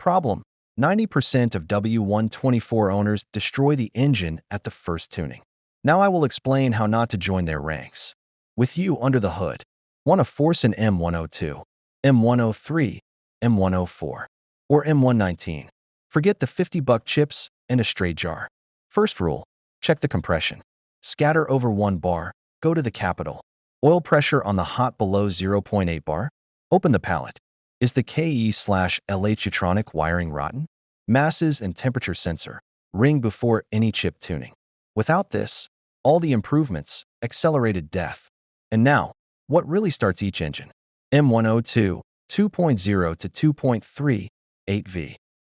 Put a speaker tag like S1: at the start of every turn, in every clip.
S1: Problem: 90% of W124 owners destroy the engine at the first tuning. Now I will explain how not to join their ranks. With you under the hood, want to force an M102, M103, M104, or M119. Forget the $50 chips and a straight jar. First rule: check the compression. Scatter over 1 bar, go to the capital. Oil pressure on the hot below 0.8 bar. Open the pallet. Is the KE-Jetronic wiring rotten? Masses and temperature sensor. Ring before any chip tuning. Without this, all the improvements, accelerated death. And now, what really starts each engine? M102, 2.0 to 2.3, 8V.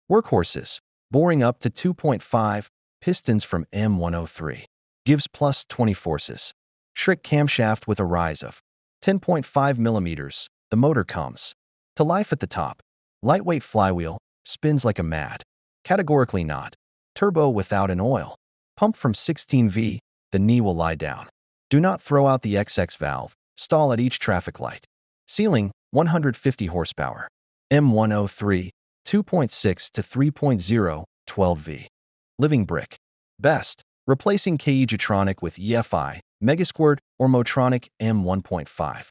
S1: Workhorses, boring up to 2.5, pistons from M103. Gives plus 20 forces. Shrink camshaft with a rise of 10.5 millimeters. The motor comes to life at the top. Lightweight flywheel, spins like a mad. Categorically not. Turbo without an oil. Pump from 16V, the knee will lie down. Do not throw out the XX valve. Stall at each traffic light. Ceiling, 150 horsepower. M103, 2.6 to 3.0, 12V. Living brick. Best. Replacing KE-Jetronic with EFI, Megasquirt, or Motronic M1.5.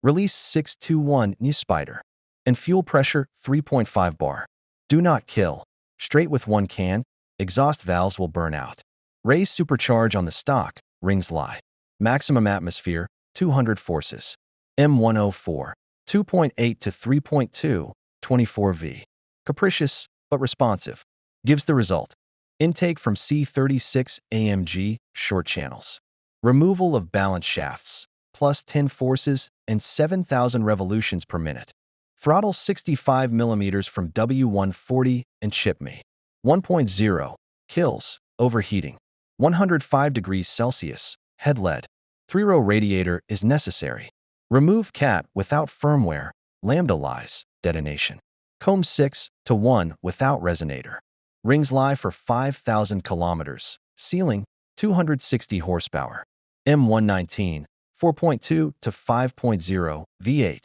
S1: Release 621 New Spider. And fuel pressure 3.5 bar. Do not kill. Straight with 1 can, exhaust valves will burn out. Raise supercharge on the stock, rings lie. Maximum atmosphere, 200 forces. M104, 2.8 to 3.2, 24V. Capricious, but responsive. Gives the result. Intake from C36 AMG, short channels. Removal of balance shafts, plus 10 forces and 7,000 revolutions per minute. Throttle 65 millimeters from W140 and chip me. 1.0, kills, overheating. 105 degrees Celsius, head lead. 3-row radiator is necessary. Remove cat without firmware, lambda lies, detonation. Comb 6 to 1 without resonator. Rings lie for 5,000 kilometers. Ceiling, 260 horsepower. M119, 4.2 to 5.0, V8.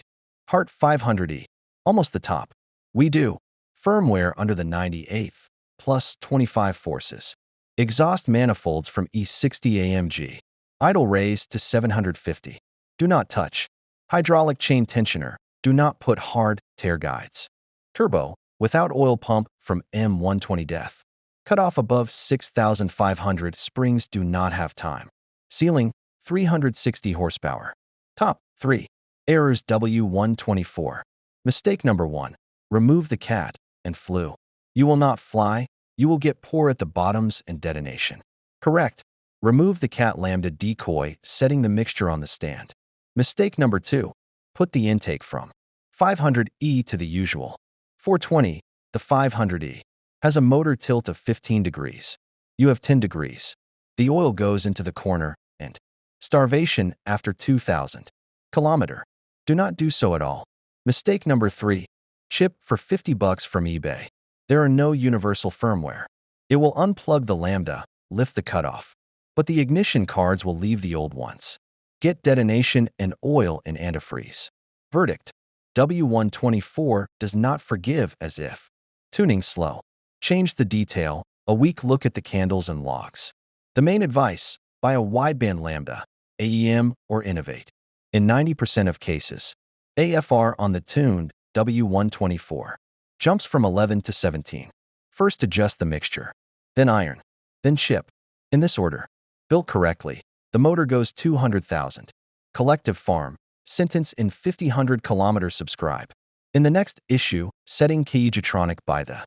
S1: Heart 500E, almost the top. We do. Firmware under the 98th, plus 25 forces. Exhaust manifolds from E60 AMG. Idle raised to 750. Do not touch. Hydraulic chain tensioner. Do not put hard tear guides. Turbo, without oil pump from M120 death. Cut off above 6,500 springs do not have time. Ceiling, 360 horsepower. Top 3. Errors W124. Mistake number 1. Remove the cat and flew. You will not fly. You will get poor at the bottoms and detonation. Correct. Remove the cat lambda decoy, setting the mixture on the stand. Mistake number 2. Put the intake from 500E to the usual 420. The 500E has a motor tilt of 15 degrees. You have 10 degrees. The oil goes into the corner and starvation after 2,000 kilometer. Do not do so at all. Mistake number 3. Chip for $50 from eBay. There are no universal firmware. It will unplug the lambda, lift the cutoff, but the ignition cards will leave the old ones. Get detonation and oil in antifreeze. Verdict: W124 does not forgive as if. Tuning slow. Change the detail, a weak look at the candles and logs. The main advice: buy a wideband lambda, AEM, or innovate. In 90% of cases, AFR on the tuned W124 jumps from 11 to 17. First adjust the mixture, then iron, then chip. In this order. Built correctly, the motor goes 200,000. Collective farm, sentence in 50 100 kilometers. Subscribe. In the next issue, setting KE-Jetronic by the